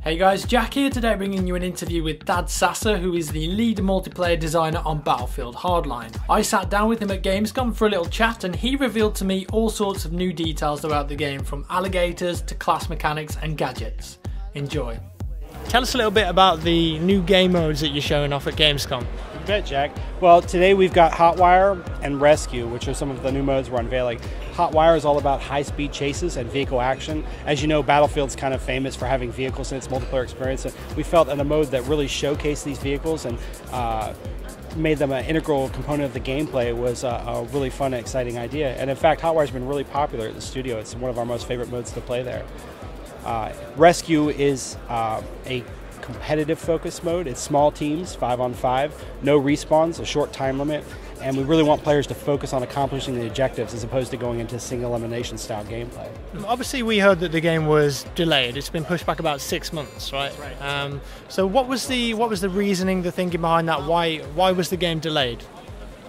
Hey guys, Jack here today bringing you an interview with Dad Sasser, who is the lead multiplayer designer on Battlefield Hardline. I sat down with him at Gamescom for a little chat and he revealed to me all sorts of new details about the game, from alligators to class mechanics and gadgets. Enjoy. Tell us a little bit about the new game modes that you're showing off at Gamescom. You bet, Jack. Well, today we've got Hotwire and Rescue, which are some of the new modes we're unveiling. Hotwire is all about high-speed chases and vehicle action. As you know, Battlefield's kind of famous for having vehicles in its multiplayer experience, and we felt that a mode that really showcased these vehicles and made them an integral component of the gameplay was a really fun and exciting idea. And in fact, Hotwire's been really popular at the studio. It's one of our most favorite modes to play there. Rescue is a competitive focus mode. It's small teams, 5-on-5, no respawns, a short time limit, and we really want players to focus on accomplishing the objectives as opposed to going into single elimination style gameplay. Obviously we heard that the game was delayed. It's been pushed back about 6 months, right? That's right. So what was the reasoning, the thinking behind that? Why was the game delayed?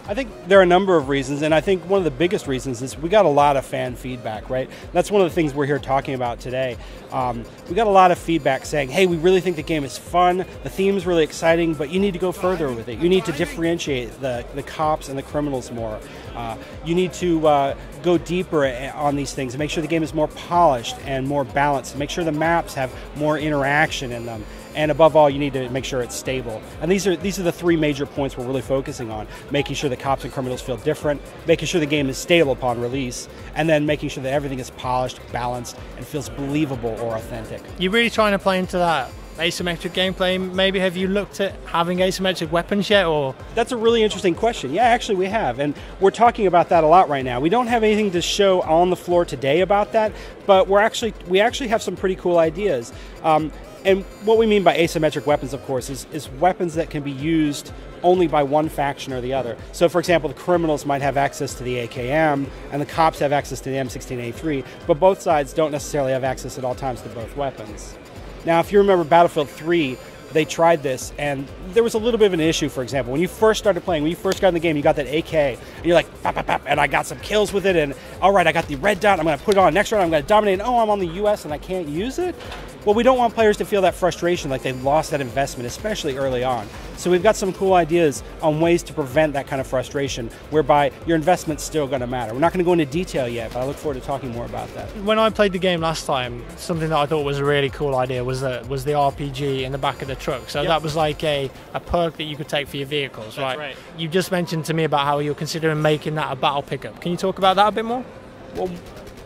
I think there are a number of reasons, and I think one of the biggest reasons is we got a lot of fan feedback, right? That's one of the things we're here talking about today. We got a lot of feedback saying, hey, we really think the game is fun, the theme's really exciting, but you need to go further with it. You need to differentiate the cops and the criminals more. You need to go deeper on these things and make sure the game is more polished and more balanced, make sure the maps have more interaction in them. And above all, you need to make sure it's stable. And these are the three major points we're really focusing on: making sure the cops and criminals feel different, making sure the game is stable upon release, and then making sure that everything is polished, balanced, and feels believable or authentic. You're really trying to play into that asymmetric gameplay. Maybe have you looked at having asymmetric weapons yet? Or that's a really interesting question. Yeah, actually we have, and we're talking about that a lot right now. We don't have anything to show on the floor today about that, but we actually have some pretty cool ideas. And what we mean by asymmetric weapons, of course, is weapons that can be used only by one faction or the other. So, for example, the criminals might have access to the AKM, and the cops have access to the M16A3, but both sides don't necessarily have access at all times to both weapons. Now, if you remember Battlefield 3, they tried this, and there was a little bit of an issue. For example, when you first started playing, when you first got in the game, you got that AK, and you're like, pop, pop, pop, and I got some kills with it, and all right, I got the red dot, I'm going to put it on. Next round, I'm going to dominate, and oh, I'm on the US, and I can't use it? Well, we don't want players to feel that frustration, like they lost that investment, especially early on. So we've got some cool ideas on ways to prevent that kind of frustration, whereby your investment's still going to matter. We're not going to go into detail yet, but I look forward to talking more about that. When I played the game last time, something that I thought was a really cool idea was the RPG in the back of the truck. So that was like a perk that you could take for your vehicles, right? That's right. You just mentioned to me about how you're considering making that a battle pickup. Can you talk about that a bit more? Well,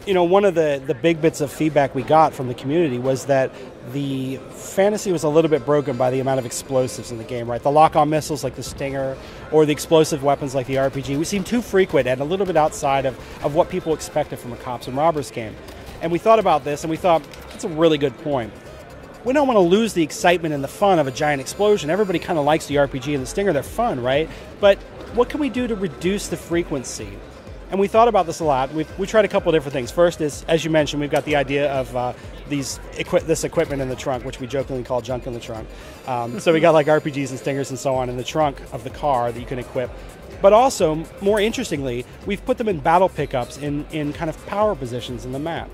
you know, one of the big bits of feedback we got from the community was that the fantasy was a little bit broken by the amount of explosives in the game, right? The lock-on missiles like the Stinger or the explosive weapons like the RPG would seem too frequent and a little bit outside of what people expected from a cops and robbers game. And we thought about this and we thought, that's a really good point. We don't want to lose the excitement and the fun of a giant explosion. Everybody kind of likes the RPG and the Stinger, they're fun, right? But what can we do to reduce the frequency? And we thought about this a lot. We tried a couple of different things. First is, as you mentioned, we've got the idea of this equipment in the trunk, which we jokingly call junk in the trunk. So we got like RPGs and Stingers and so on in the trunk of the car that you can equip. But also, more interestingly, we've put them in battle pickups in kind of power positions in the map.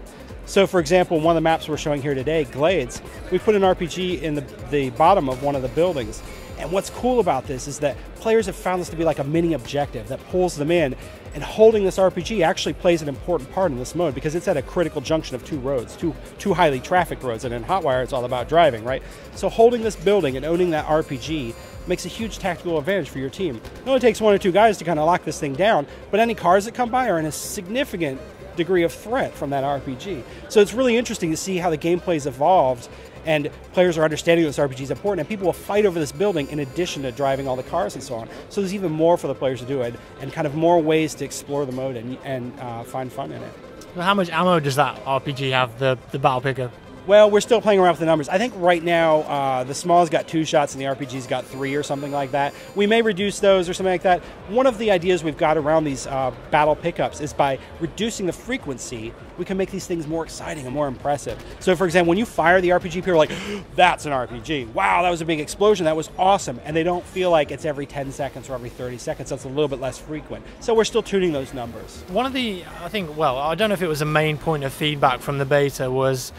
So for example, one of the maps we're showing here today, Glades, we put an RPG in the bottom of one of the buildings. And what's cool about this is that players have found this to be like a mini objective that pulls them in, and holding this RPG actually plays an important part in this mode because it's at a critical junction of two roads, two highly trafficked roads, and in Hotwire it's all about driving, right? So holding this building and owning that RPG makes a huge tactical advantage for your team. It only takes one or two guys to kind of lock this thing down, but any cars that come by are in a significant degree of threat from that RPG. So it's really interesting to see how the gameplay's evolved and players are understanding this RPG is important, and people will fight over this building in addition to driving all the cars and so on. So there's even more for the players to do it, and kind of more ways to explore the mode and find fun in it. How much ammo does that RPG have, the battle pickup? Well, we're still playing around with the numbers. I think right now the small's got 2 shots and the RPG's got 3 or something like that. We may reduce those or something like that. One of the ideas we've got around these battle pickups is by reducing the frequency, we can make these things more exciting and more impressive. So for example, when you fire the RPG, people are like, that's an RPG. Wow, that was a big explosion. That was awesome. And they don't feel like it's every 10 seconds or every 30 seconds. That's a little bit less frequent. So we're still tuning those numbers. One of the, I don't know if it was a main point of feedback from the beta was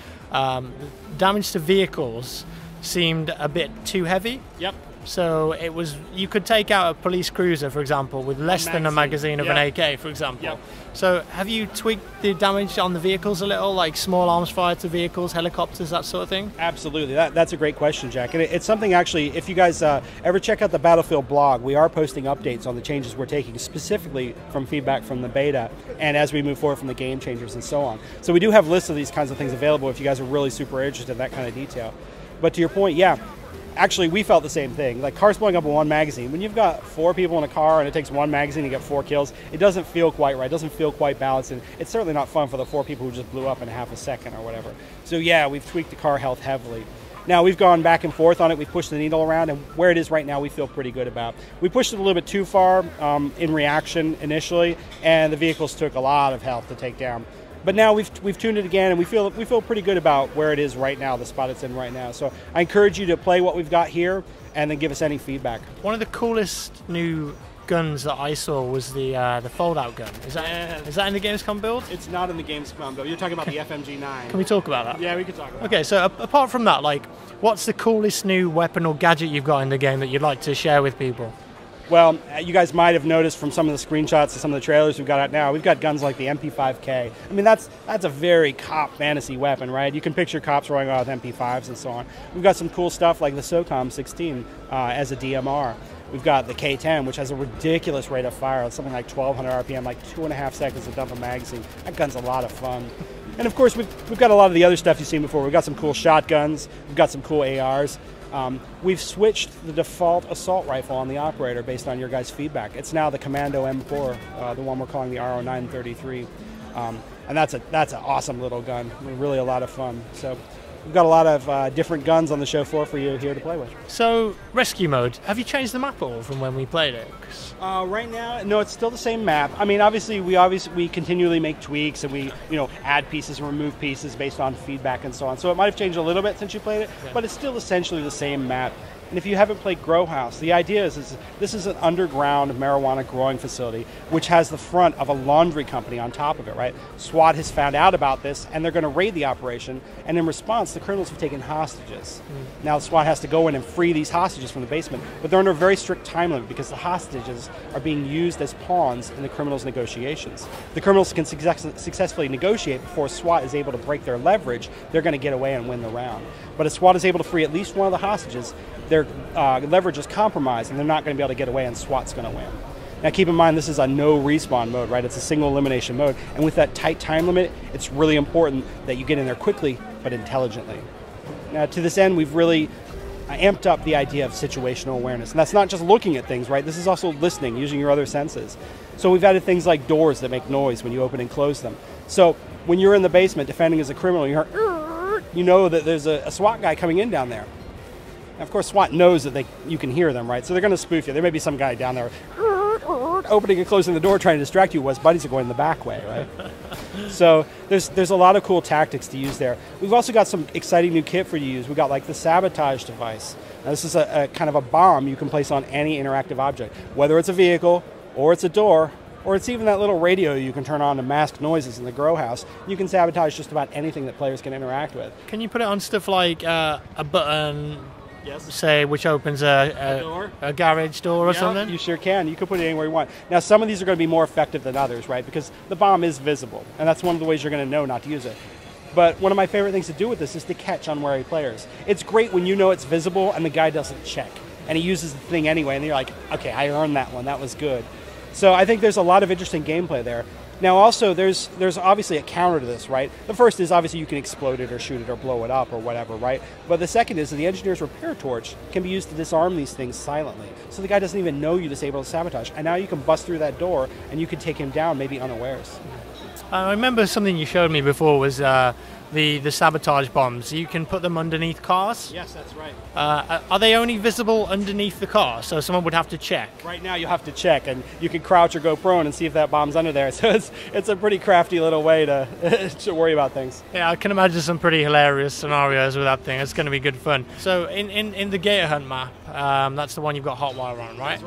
damage to vehicles seemed a bit too heavy. Yep. So it was, you could take out a police cruiser, for example, with less than a magazine of an AK, for example. Yep. So have you tweaked the damage on the vehicles a little, like small arms fire to vehicles, helicopters, that sort of thing? Absolutely. That's a great question, Jack. And it's something, actually, if you guys ever check out the Battlefield blog, we are posting updates on the changes we're taking, specifically from feedback from the beta, and as we move forward from the game changers and so on. So we do have lists of these kinds of things available if you guys are really super interested in that kind of detail. But to your point, yeah, actually, we felt the same thing. Like, cars blowing up with one magazine. When you've got 4 people in a car and it takes one magazine to get 4 kills, it doesn't feel quite right. It doesn't feel quite balanced. And it's certainly not fun for the 4 people who just blew up in half a second or whatever. So yeah, we've tweaked the car health heavily. Now, we've gone back and forth on it. We've pushed the needle around, and where it is right now, we feel pretty good about. We pushed it a little bit too far in reaction initially, and the vehicles took a lot of health to take down. But now we've tuned it again, and we feel pretty good about where it is right now, the spot it's in right now. So I encourage you to play what we've got here, and then give us any feedback. One of the coolest new guns that I saw was the fold-out gun. Is that in the Gamescom build? It's not in the Gamescom build. You're talking about the FMG9. Can we talk about that? Yeah, we can talk about Okay, so apart from that, like, what's the coolest new weapon or gadget you've got in the game that you'd like to share with people? Well, you guys might have noticed from some of the screenshots and some of the trailers we've got out now, we've got guns like the MP5K. I mean, that's a very cop fantasy weapon, right? You can picture cops rolling around with MP5s and so on. We've got some cool stuff like the SOCOM 16 as a DMR. We've got the K10, which has a ridiculous rate of fire, something like 1,200 RPM, like 2.5 seconds to dump a magazine. That gun's a lot of fun. And of course, we've got a lot of the other stuff you've seen before. We've got some cool shotguns. We've got some cool ARs. We've switched the default assault rifle on the operator based on your guys' feedback. It's now the Commando M4, the one we're calling the RO933, and that's an awesome little gun. Really a lot of fun. So we've got a lot of different guns on the show floor for you here to play with. So rescue mode, have you changed the map at all from when we played it? Right now, no, it's still the same map. I mean, obviously we continually make tweaks, and we add pieces and remove pieces based on feedback and so on. So it might have changed a little bit since you played it, but it's still essentially the same map. And if you haven't played Grow House, the idea is this is an underground marijuana growing facility which has the front of a laundry company on top of it, right? SWAT has found out about this, and they're going to raid the operation, and in response, the criminals have taken hostages. Now SWAT has to go in and free these hostages from the basement, but they're under a very strict time limit because the hostages are being used as pawns in the criminals' negotiations. The criminals can successfully negotiate before SWAT is able to break their leverage. They're going to get away and win the round. But if SWAT is able to free at least one of the hostages, their leverage is compromised, and they're not going to be able to get away, and SWAT's going to win. Now keep in mind, this is a no respawn mode, right? It's a single elimination mode, and with that tight time limit, it's really important that you get in there quickly but intelligently. Now to this end, we've really amped up the idea of situational awareness, and that's not just looking at things, right? This is also listening, using your other senses. So we've added things like doors that make noise when you open and close them. So when you're in the basement defending as a criminal, you know that there's a SWAT guy coming in down there. Now, of course, SWAT knows that you can hear them, right? So they're going to spoof you. There may be some guy down there opening and closing the door trying to distract you, while his buddies are going the back way, right? So there's a lot of cool tactics to use there. We've also got some exciting new kit for you to use. We've got like the sabotage device. Now, this is a kind of a bomb you can place on any interactive object, whether it's a vehicle or it's a door, or it's even that little radio you can turn on to mask noises in the Grow House. You can sabotage just about anything that players can interact with. Can you put it on stuff like a button, yes, say, which opens a garage door or something? You sure can. You can put it anywhere you want. Now, some of these are going to be more effective than others, right? Because the bomb is visible, and that's one of the ways you're going to know not to use it. But one of my favorite things to do with this is to catch unwary players. It's great when you know it's visible and the guy doesn't check, and he uses the thing anyway, and you're like, okay, I earned that one. That was good. So I think there's a lot of interesting gameplay there. Now also, there's obviously a counter to this, right? The first is obviously you can explode it or shoot it or blow it up or whatever, right? But the second is that the engineer's repair torch can be used to disarm these things silently. So the guy doesn't even know you disabled sabotage. And now you can bust through that door and you can take him down, maybe unawares. I remember something you showed me before was the sabotage bombs. You can put them underneath cars? Yes, that's right. Are they only visible underneath the car, so someone would have to check? Right now you have to check, and you can crouch or go prone and see if that bomb's under there. So it's a pretty crafty little way to, to worry about things. Yeah, I can imagine some pretty hilarious scenarios with that thing. It's going to be good fun. So in the Gator Hunt map, that's the one you've got Hotwire on, right? That's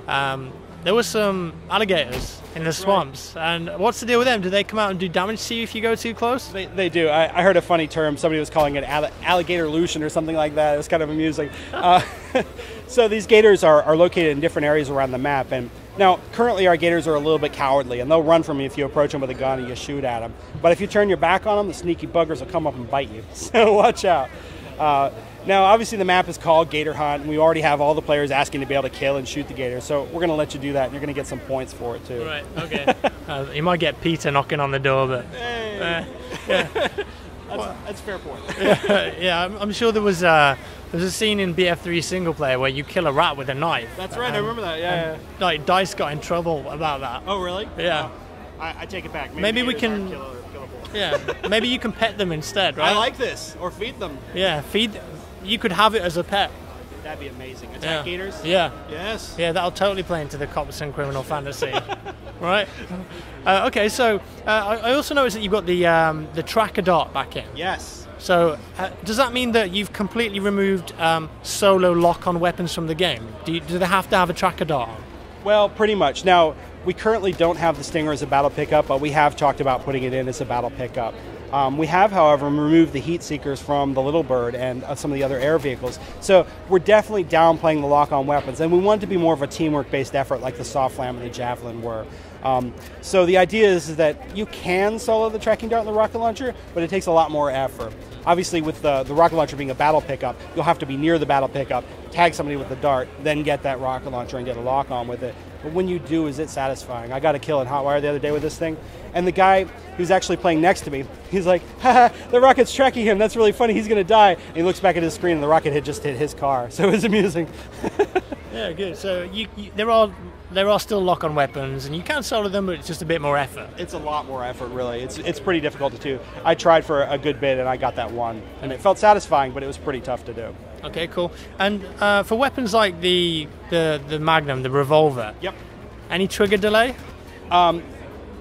right. there were some alligators in the swamps. And what's the deal with them? Do they come out and do damage to you if you go too close? They do. I heard a funny term. Somebody was calling it alligator-lution or something like that. It was kind of amusing. So these gators are located in different areas around the map. And now, currently our gators are a little bit cowardly, and they'll run from you if you approach them with a gun and you shoot at them. But if you turn your back on them, the sneaky buggers will come up and bite you. So watch out. Now, obviously, the map is called Gator Hunt, and we already have all the players asking to be able to kill and shoot the gators. So we're going to let you do that, and you're going to get some points for it, too. Right, okay. You might get Peter knocking on the door, but... Hey. That's a fair point. Yeah, I'm sure there's a scene in BF3 single player where you kill a rat with a knife. That's right, I remember that, yeah. Like, DICE got in trouble about that. Oh, really? Yeah. I take it back. Maybe we can... Yeah, maybe you can pet them instead, right? I like this, or feed them. Yeah, feed. You could have it as a pet. That'd be amazing. Attack gators? Yeah. Yes. Yeah, that'll totally play into the cops and criminal fantasy. Right? Okay, so I also noticed that you've got the tracker dart back in. Yes. So does that mean that you've completely removed solo lock-on weapons from the game? Do they have to have a tracker dart on? Well, pretty much. Now, we currently don't have the Stinger as a battle pickup, but we have talked about putting it in as a battle pickup. We have, however, removed the heat seekers from the Little Bird and some of the other air vehicles. So we're definitely downplaying the lock-on weapons, and we want it to be more of a teamwork-based effort like the Soft Flam and the Javelin were. So the idea is that you can solo the tracking dart and the rocket launcher, but it takes a lot more effort. Obviously, with the rocket launcher being a battle pickup, you'll have to be near the battle pickup, tag somebody with the dart, then get that rocket launcher and get a lock-on with it. But when you do, is it satisfying? I got a kill in Hotwire the other day with this thing, and the guy who's actually playing next to me, he's like, haha, the rocket's tracking him, that's really funny, he's going to die. And he looks back at his screen, and the rocket had just hit his car, so it was amusing. Yeah, good. So there are still lock-on weapons, and you can solo them, but it's just a bit more effort. It's a lot more effort, really. It's pretty difficult to do. I tried for a good bit, and I got that one, and it felt satisfying, but it was pretty tough to do. Okay, cool. And for weapons like the Magnum, the revolver, yep. Any trigger delay?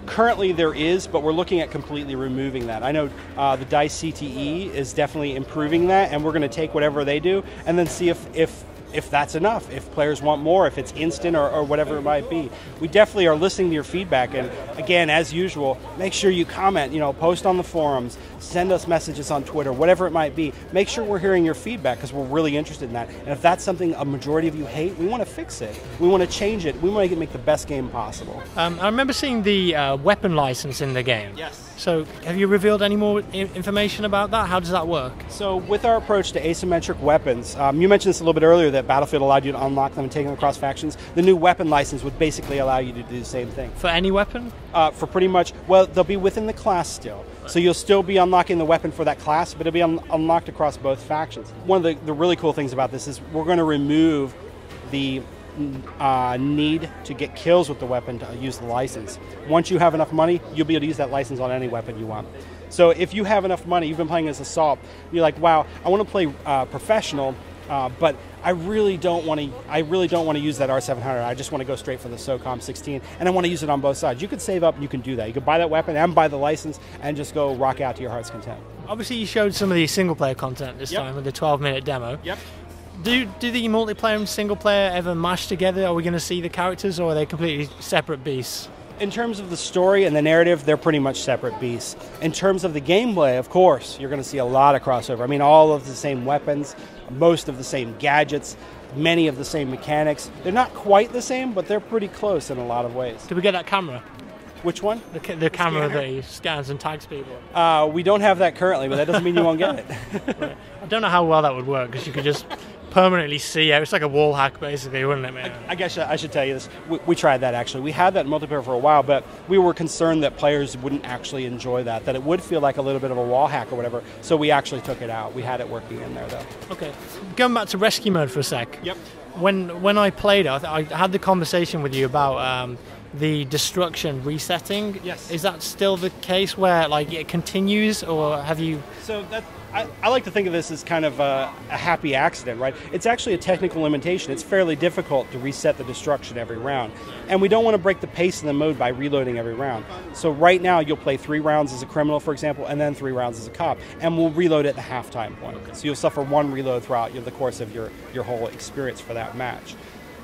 Currently there is, but we're looking at completely removing that. I know the DICE CTE is definitely improving that, and we're going to take whatever they do and then see if that's enough, if players want more, if it's instant or whatever it might be. We definitely are listening to your feedback, and again, as usual, make sure you comment, post on the forums, send us messages on Twitter, whatever it might be. Make sure we're hearing your feedback because we're really interested in that. And if that's something a majority of you hate, we want to fix it. We want to change it. We want to make the best game possible. I remember seeing the weapon license in the game. Yes. So have you revealed any more information about that? How does that work? So with our approach to asymmetric weapons, you mentioned this a little bit earlier that Battlefield allowed you to unlock them and take them across factions. The new weapon license would basically allow you to do the same thing. For any weapon? For pretty much, well, they'll be within the class still. So you'll still be unlocking the weapon for that class, but it'll be unlocked across both factions. One of the really cool things about this is we're going to remove the need to get kills with the weapon to use the license. Once you have enough money, you'll be able to use that license on any weapon you want. So if you have enough money, you've been playing as Assault, you're like, wow, I want to play professional, but I really don't want to use that R700. I just want to go straight for the SOCOM 16, and I want to use it on both sides. You could save up and you can do that. You could buy that weapon and buy the license and just go rock out to your heart's content. Obviously, you showed some of the single-player content this time with the 12-minute demo. Yep. Do the multiplayer and single-player ever mash together? Are we going to see the characters, or are they completely separate beasts? In terms of the story and the narrative, they're pretty much separate beasts. In terms of the gameplay, of course, you're going to see a lot of crossover. I mean, all of the same weapons, most of the same gadgets, many of the same mechanics. They're not quite the same, but they're pretty close in a lot of ways. Did we get that camera? Which one? The camera that he scans and tags people. We don't have that currently, but that doesn't mean you won't get it. Right. I don't know how well that would work, because you could just permanently see it. It's like a wall hack, basically, wouldn't it, man? I guess I should tell you this. We tried that, actually. We had that in multiplayer for a while, but we were concerned that players wouldn't actually enjoy that it would feel like a little bit of a wall hack or whatever, so we actually took it out. We had it working in there, though. Okay. Going back to rescue mode for a sec. Yep. When I played it, I had the conversation with you about the destruction resetting. Yes. Is that still the case where it continues, or have you... So I like to think of this as kind of a happy accident, right? It's actually a technical limitation. It's fairly difficult to reset the destruction every round. And we don't want to break the pace in the mode by reloading every round. So right now you'll play 3 rounds as a criminal, for example, and then 3 rounds as a cop. And we'll reload at the halftime point. So you'll suffer 1 reload throughout the course of your whole experience for that match.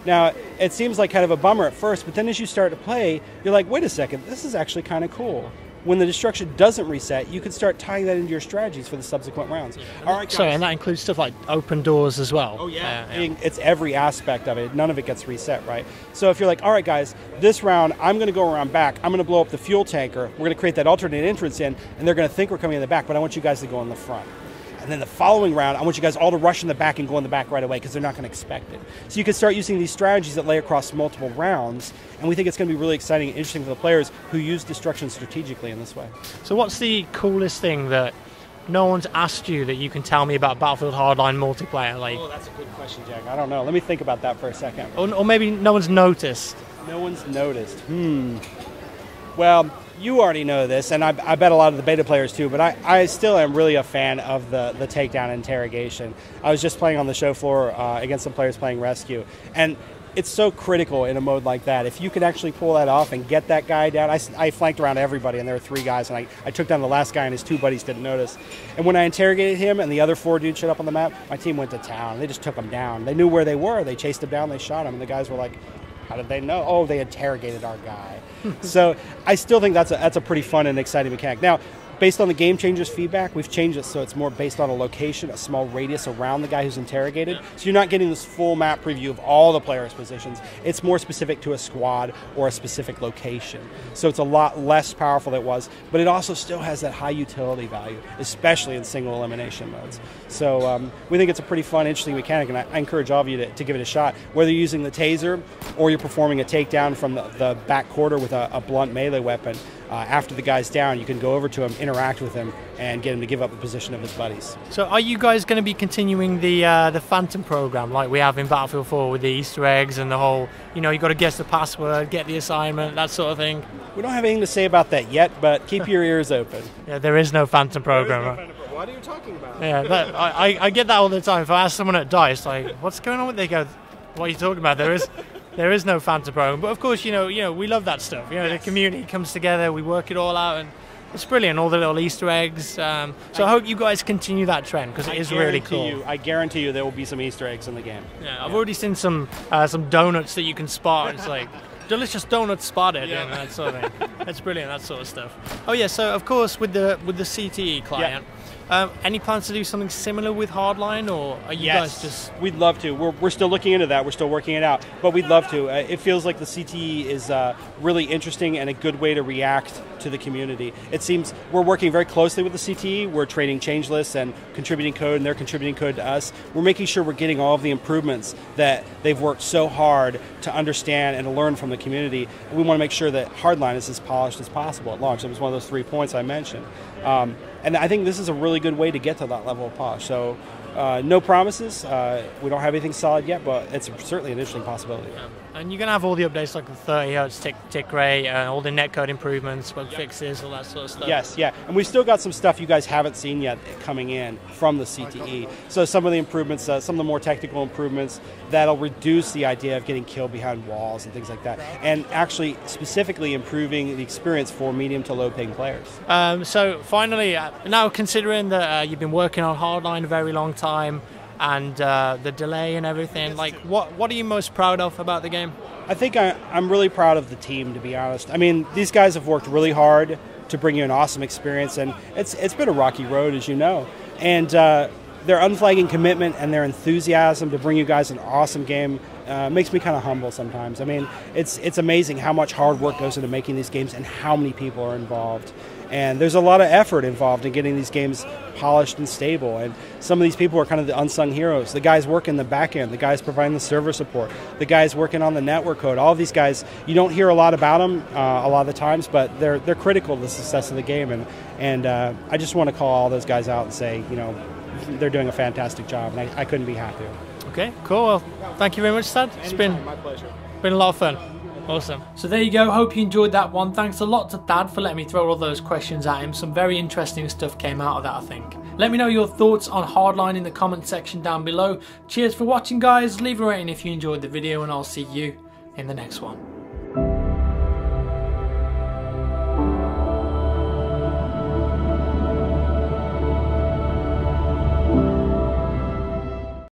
Now, it seems like kind of a bummer at first, but then as you start to play, you're like, wait a second, this is actually kind of cool. When the destruction doesn't reset, you can start tying that into your strategies for the subsequent rounds. All right, guys. Sorry, and that includes stuff like open doors as well. Oh, yeah. It's every aspect of it. None of it gets reset, right? So if you're like, all right, guys, this round, I'm going to go around back. I'm going to blow up the fuel tanker. We're going to create that alternate entrance in, and they're going to think we're coming in the back, but I want you guys to go in the front. And then the following round, I want you guys all to rush in the back and go in the back right away because they're not going to expect it. So you can start using these strategies that lay across multiple rounds, and we think it's going to be really exciting and interesting for the players who use destruction strategically in this way. So what's the coolest thing that no one's asked you that you can tell me about Battlefield Hardline multiplayer? Like, oh, that's a good question, Jack. I don't know. Let me think about that for a second. Or maybe no one's noticed. No one's noticed. Well, you already know this, and I bet a lot of the beta players too, but I still am really a fan of the takedown interrogation. I was just playing on the show floor against some players playing Rescue, and it's so critical in a mode like that. If you can actually pull that off and get that guy down, I flanked around everybody, and there were 3 guys, and I took down the last guy, and his 2 buddies didn't notice. And when I interrogated him and the other 4 dudes showed up on the map, my team went to town. They just took him down. They knew where they were. They chased him down. They shot him, and the guys were like, how did they know? Oh, they interrogated our guy. So I still think that's a pretty fun and exciting mechanic. Now, based on the Game Changers feedback, we've changed it so it's more based on a location, a small radius around the guy who's interrogated. So you're not getting this full map preview of all the players' positions. It's more specific to a squad or a specific location. So it's a lot less powerful than it was, but it also still has that high utility value, especially in single elimination modes. So we think it's a pretty fun, interesting mechanic, and I encourage all of you to give it a shot. Whether you're using the taser or you're performing a takedown from the back quarter with a blunt melee weapon, after the guy's down, you can go over to him, interact with him, and get him to give up the position of his buddies. So are you guys going to be continuing the Phantom program like we have in Battlefield 4 with the Easter eggs and the whole, you got to guess the password, get the assignment, that sort of thing? We don't have anything to say about that yet, but keep your ears open. Yeah, there is no Phantom program. What are you talking about? Yeah, I get that all the time. If I ask someone at DICE, like, what's going on with, they go, what are you talking about? There is no Phantom program, but of course, we love that stuff. Yes. The community comes together, we work it all out, and it's brilliant. All the little Easter eggs. So I hope you guys continue that trend because it is really cool. I guarantee you there will be some Easter eggs in the game. Yeah, I've already seen some donuts that you can spot. It's like delicious donuts spotted, and that sort of thing. That's brilliant. That sort of stuff. Oh yeah. So of course with the CTE client. Any plans to do something similar with Hardline, or are you guys just... We'd love to. We're still looking into that. We're still working it out, but we'd love to. It feels like the CTE is really interesting and a good way to react to the community. It seems we're working very closely with the CTE. We're trading change lists and contributing code, and they're contributing code to us. We're making sure we're getting all of the improvements that they've worked so hard to understand and to learn from the community. And we want to make sure that Hardline is as polished as possible at launch. It was one of those 3 points I mentioned. And I think this is a really good way to get to that level of polish. So no promises. We don't have anything solid yet, but it's certainly an interesting possibility. And you're going to have all the updates like the 30 Hz tick rate, all the netcode improvements, bug fixes, all that sort of stuff. Yes, yeah. And we've still got some stuff you guys haven't seen yet coming in from the CTE. So some of the improvements, some of the more technical improvements that'll reduce the idea of getting killed behind walls and things like that. And actually specifically improving the experience for medium to low ping players. So finally, now considering that you've been working on Hardline a very long time, and the delay and everything, like what are you most proud of about the game? I think I'm really proud of the team, to be honest. I mean, these guys have worked really hard to bring you an awesome experience, and it's been a rocky road, as you know. And their unflagging commitment and their enthusiasm to bring you guys an awesome game makes me kind of humble sometimes. I mean, it's amazing how much hard work goes into making these games and how many people are involved. And there's a lot of effort involved in getting these games polished and stable. And some of these people are kind of the unsung heroes. The guys working the back end, the guys providing the server support, the guys working on the network code. All of these guys, you don't hear a lot about them a lot of the times, but they're critical to the success of the game. And I just want to call all those guys out and say, they're doing a fantastic job, and I couldn't be happier. Okay, cool. Well, thank you very much, Thad. It's been my pleasure. Been a lot of fun. Awesome. So there you go. Hope you enjoyed that one. Thanks a lot to Thad for letting me throw all those questions at him. Some very interesting stuff came out of that, I think. Let me know your thoughts on Hardline in the comment section down below. Cheers for watching, guys. Leave a rating if you enjoyed the video, and I'll see you in the next one.